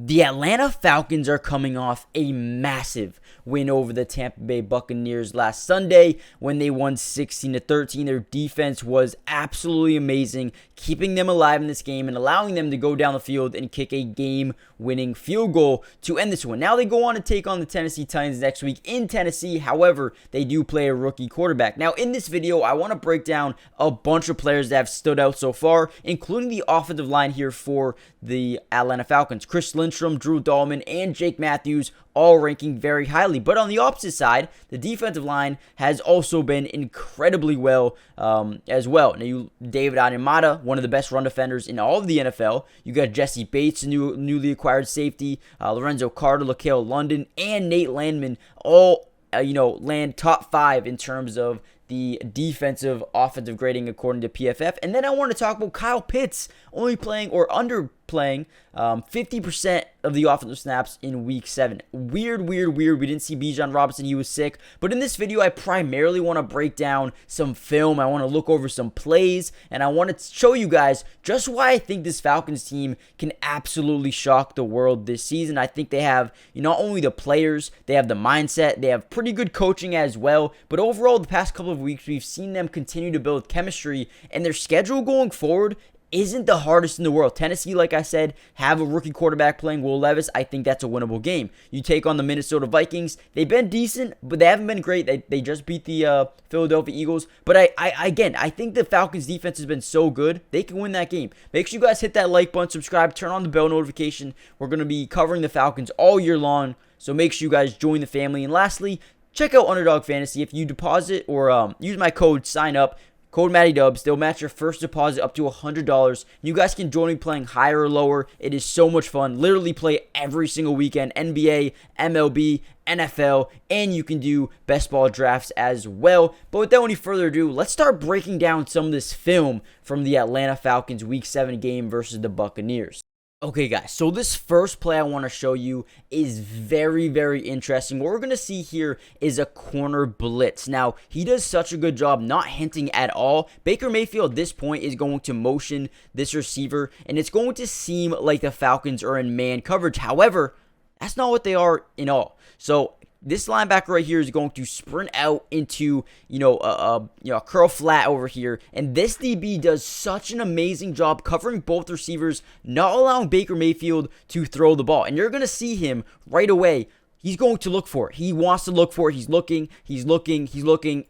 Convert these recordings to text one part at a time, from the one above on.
The Atlanta Falcons are coming off a massive win over the Tampa Bay Buccaneers last Sunday when they won 16-13. Their defense was absolutely amazing, keeping them alive in this game and allowing them to go down the field and kick a game-winning field goal to end this one. Now they go on to take on the Tennessee Titans next week in Tennessee. However, they do play a rookie quarterback. Now, in this video, I want to break down a bunch of players that have stood out so far, including the offensive line here for the Atlanta Falcons. Chris Lindstrom, Drew Dahlman, and Jake Matthews all ranking very highly. But on the opposite side, the defensive line has also been incredibly well as well. Now, David Onyemata, one of the best run defenders in all of the NFL. You got Jesse Bates, newly acquired safety, Lorenzo Carter, LaCale London, and Nate Landman all land top 5 in terms of the defensive offensive grading according to PFF. And then I want to talk about Kyle Pitts only playing or underplaying 50% of the offensive snaps in week 7. Weird. We didn't see Bijan Robinson. He was sick. But in this video, I primarily want to break down some film. I want to look over some plays. And I want to show you guys just why I think this Falcons team can absolutely shock the world this season. I think they have not only the players, they have the mindset. They have pretty good coaching as well. But overall, the past couple of weeks, we've seen them continue to build chemistry. And their schedule going forward isn't the hardest in the world. Tennessee, like I said, have a rookie quarterback playing Will Levis. I think that's a winnable game. You take on the Minnesota Vikings. They've been decent, but they haven't been great. They just beat the Philadelphia Eagles. But I think the Falcons defense has been so good, they can win that game. Make sure you guys hit that like button, subscribe, turn on the bell notification. We're going to be covering the Falcons all year long, so make sure you guys join the family. And lastly, check out Underdog Fantasy. If you deposit or use my code, sign up, code MattyDubs, they'll match your first deposit up to $100. You guys can join me playing higher or lower. It is so much fun. Literally play every single weekend. NBA, MLB, NFL, and you can do best ball drafts as well. But without any further ado, let's start breaking down some of this film from the Atlanta Falcons Week 7 game versus the Buccaneers. Okay, guys, so this first play I want to show you is very interesting. What we're going to see here is a corner blitz. Now, he does such a good job not hinting at all. Baker Mayfield at this point is going to motion this receiver, and it's going to seem like the Falcons are in man coverage. However, that's not what they are in all. So this linebacker right here is going to sprint out into, a curl flat over here. And this DB does such an amazing job covering both receivers, not allowing Baker Mayfield to throw the ball. And you're going to see him right away. He's going to look for it. He wants to look for it. He's looking.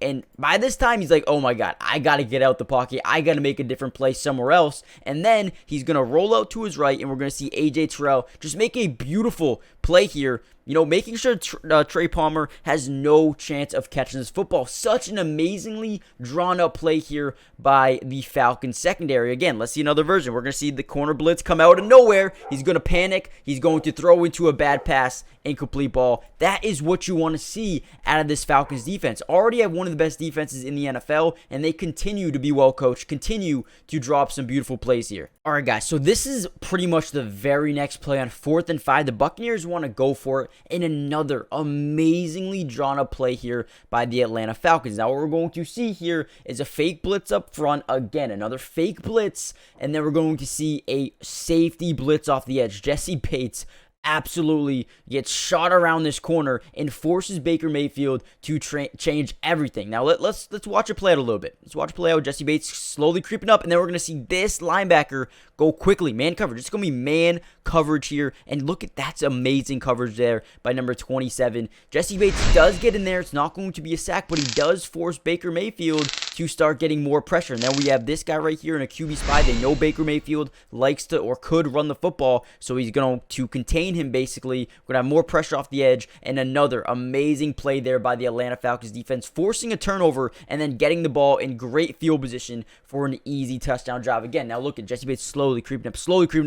And by this time, he's like, oh my God, I got to get out the pocket. I got to make a different play somewhere else. And then he's going to roll out to his right, and we're going to see A.J. Terrell just make a beautiful play here. Making sure Trey Palmer has no chance of catching this football. Such an amazingly drawn-up play here by the Falcons secondary. Again, let's see another version. We're going to see the corner blitz come out of nowhere. He's going to panic. He's going to throw into a bad pass, incomplete ball. That is what you want to see out of this Falcons defense. Already have one of the best defenses in the NFL, and they continue to be well-coached, continue to draw up some beautiful plays here. All right, guys, so this is pretty much the very next play on 4th and 5. The Buccaneers want to go for it. And another amazingly drawn up play here by the Atlanta Falcons. Now, what we're going to see here is a fake blitz up front. Again, another fake blitz. And then we're going to see a safety blitz off the edge. Jesse Bates absolutely gets shot around this corner and forces Baker Mayfield to change everything. Now, let's watch it play out a little bit. Let's watch it play out. Jesse Bates slowly creeping up, and then we're going to see this linebacker go quickly. Man coverage. It's going to be man coverage here, and look at that's amazing coverage there by number 27. Jesse Bates does get in there. It's not going to be a sack, but he does force Baker Mayfield to start getting more pressure. And then we have this guy right here in a QB spy. They know Baker Mayfield likes to or could run the football, so he's going to contain him basically. We're going to have more pressure off the edge, and another amazing play there by the Atlanta Falcons defense, forcing a turnover and then getting the ball in great field position for an easy touchdown drive. Again, now look at Jesse Bates slowly creeping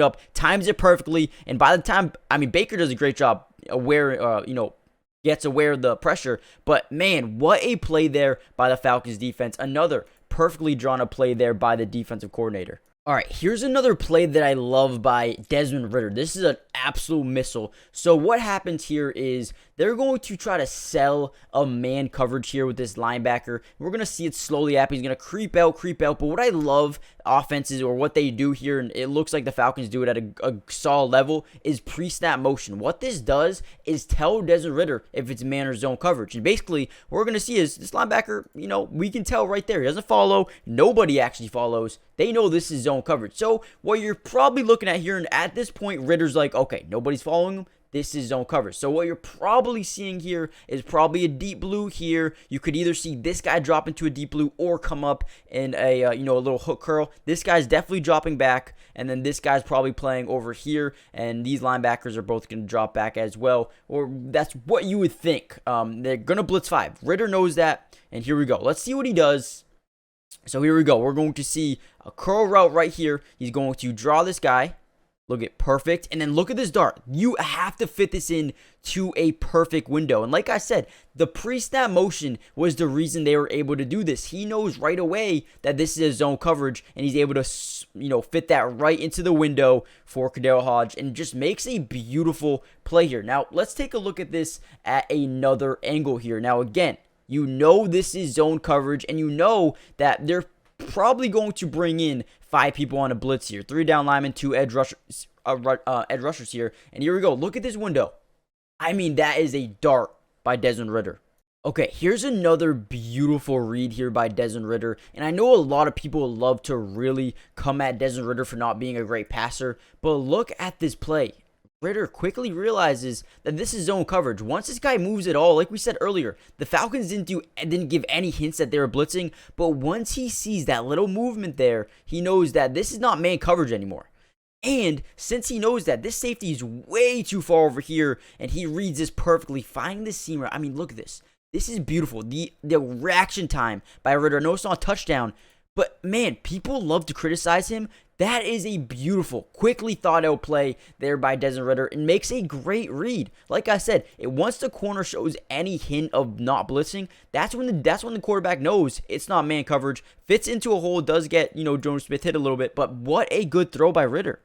up, times it perfectly, and by the time, Baker does a great job gets aware of the pressure, but man, what a play there by the Falcons defense. Another perfectly drawn up play there by the defensive coordinator. All right, here's another play that I love by Desmond Ridder. This is an absolute missile. So what happens here is they're going to try to sell a man coverage here with this linebacker. We're going to see it slowly happen. He's going to creep out. But what I love offenses or what they do here, and it looks like the Falcons do it at a solid level, is pre-snap motion. What this does is tell Desmond Ridder if it's man or zone coverage. And basically, what we're going to see is this linebacker, we can tell right there. He doesn't follow. Nobody actually follows. They know this is zone coverage. So what you're probably looking at here, and at this point, Ridder's like, okay, nobody's following him. This is zone coverage. So what you're probably seeing here is probably a deep blue here. You could either see this guy drop into a deep blue or come up in a a little hook curl. This guy's definitely dropping back, and then this guy's probably playing over here, and these linebackers are both going to drop back as well. Or that's what you would think. They're going to blitz 5. Ridder knows that, and here we go. Let's see what he does. So here we go. We're going to see a curl route right here. He's going to draw this guy. Look at perfect. And then look at this dart. You have to fit this in to a perfect window. And like I said, the pre-snap motion was the reason they were able to do this. He knows right away that this is a zone coverage, and he's able to, fit that right into the window for KhaDarel Hodge, and just makes a beautiful play here. Now, let's take a look at this at another angle here. Now, again, this is zone coverage, and that they're probably going to bring in 5 people on a blitz here. 3 down linemen, 2 edge rushers here. And here we go. Look at this window. I mean, that is a dart by Desmond Ridder. Okay, here's another beautiful read here by Desmond Ridder. And I know a lot of people love to really come at Desmond Ridder for not being a great passer, but look at this play. Ridder quickly realizes that this is zone coverage. Once this guy moves at all, like we said earlier, the Falcons didn't give any hints that they were blitzing, but once he sees that little movement there, he knows that this is not man coverage anymore. And since he knows that this safety is way too far over here, and he reads this perfectly, finding the seam. I mean, look at this. This is beautiful. The reaction time by Ridder. I know it's not a touchdown, but man, people love to criticize him. That is a beautiful, quickly thought out play there by Desmond Ridder, and makes a great read. Like I said, once the corner shows any hint of not blitzing, that's when the quarterback knows it's not man coverage. Fits into a hole, does get Jonas Smith hit a little bit, but what a good throw by Ridder.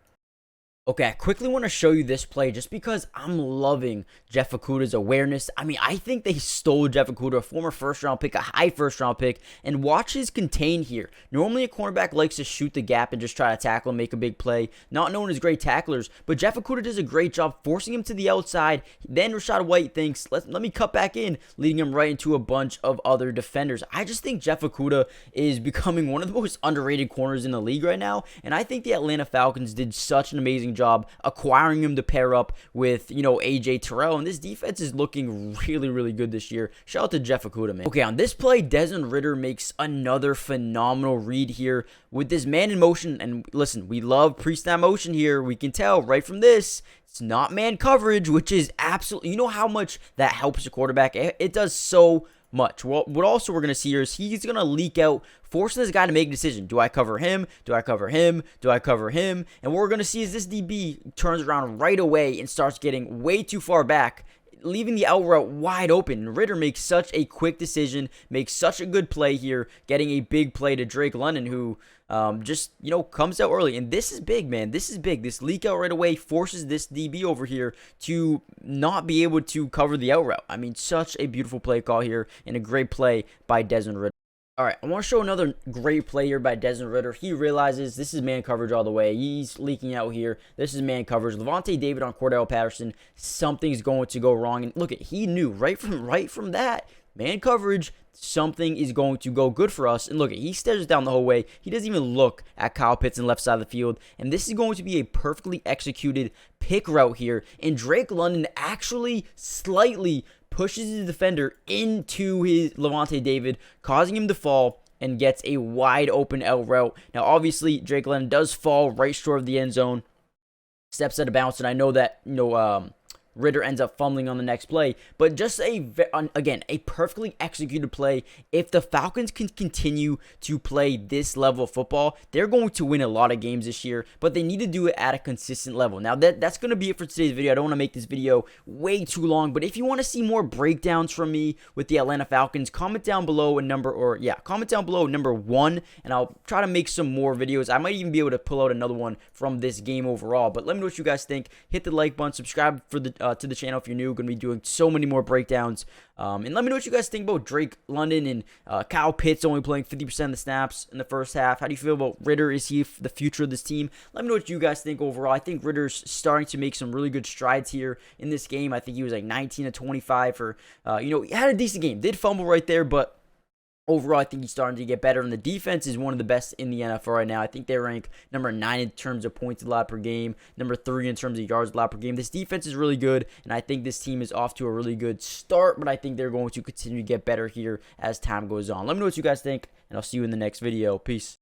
Okay, I quickly want to show you this play just because I'm loving Jeff Okudah's awareness. I mean, I think they stole Jeff Okudah, a former first-round pick, a high first-round pick, and watch his contain here. Normally, a cornerback likes to shoot the gap and just try to tackle and make a big play. Not known as great tacklers, but Jeff Okudah does a great job forcing him to the outside. Then Rachaad White thinks, let me cut back in, leading him right into a bunch of other defenders. I just think Jeff Okudah is becoming one of the most underrated corners in the league right now, and I think the Atlanta Falcons did such an amazing job acquiring him to pair up with, AJ Terrell, and this defense is looking really, really good this year. Shout out to Jeff Okudah, man. Okay, on this play, Desmond Ridder makes another phenomenal read here with this man in motion, and listen, we love pre-snap motion here. We can tell right from this, it's not man coverage, which is absolutely, how much that helps a quarterback. It does so much. Well, what also we're going to see here is he's going to leak out, forcing this guy to make a decision. Do I cover him? Do I cover him? Do I cover him? And what we're going to see is this DB turns around right away and starts getting way too far back, leaving the out route wide open. Ridder makes such a quick decision, makes such a good play here, getting a big play to Drake London, who comes out early. And this is big, man. This is big. This leak out right away forces this DB over here to not be able to cover the out route. I mean, such a beautiful play call here and a great play by Desmond Ridder. All right, I want to show another great play here by Desmond Ridder. He realizes this is man coverage all the way. He's leaking out here. This is man coverage. Levante David on Cordell Patterson. Something's going to go wrong. And look, he knew right from that, man coverage, something is going to go good for us. And look, he stares down the whole way. He doesn't even look at Kyle Pitts on the left side of the field. And this is going to be a perfectly executed pick route here. And Drake London actually slightly pushes his defender into his Levante David, causing him to fall, and gets a wide open out route. Now, obviously, Drake London does fall right short of the end zone, steps out of bounds, and I know that, Ritter ends up fumbling on the next play. But just again, a perfectly executed play. If the Falcons can continue to play this level of football, they're going to win a lot of games this year, but they need to do it at a consistent level. Now, that's going to be it for today's video. I don't want to make this video way too long, but if you want to see more breakdowns from me with the Atlanta Falcons, comment down below comment down below number 1, and I'll try to make some more videos. I might even be able to pull out another one from this game overall, but let me know what you guys think. Hit the like button, subscribe for to the channel if you're new. Going to be doing so many more breakdowns, and let me know what you guys think about Drake London and Kyle Pitts only playing 50% of the snaps in the first half. How do you feel about Ritter? Is he the future of this team? Let me know what you guys think overall. I think Ritter's starting to make some really good strides here in this game. I think he was like 19 to 25 for, he had a decent game. Did fumble right there, but overall, I think he's starting to get better, and the defense is one of the best in the NFL right now. I think they rank number 9 in terms of points allowed per game, number 3 in terms of yards allowed per game. This defense is really good, and I think this team is off to a really good start, but I think they're going to continue to get better here as time goes on. Let me know what you guys think, and I'll see you in the next video. Peace.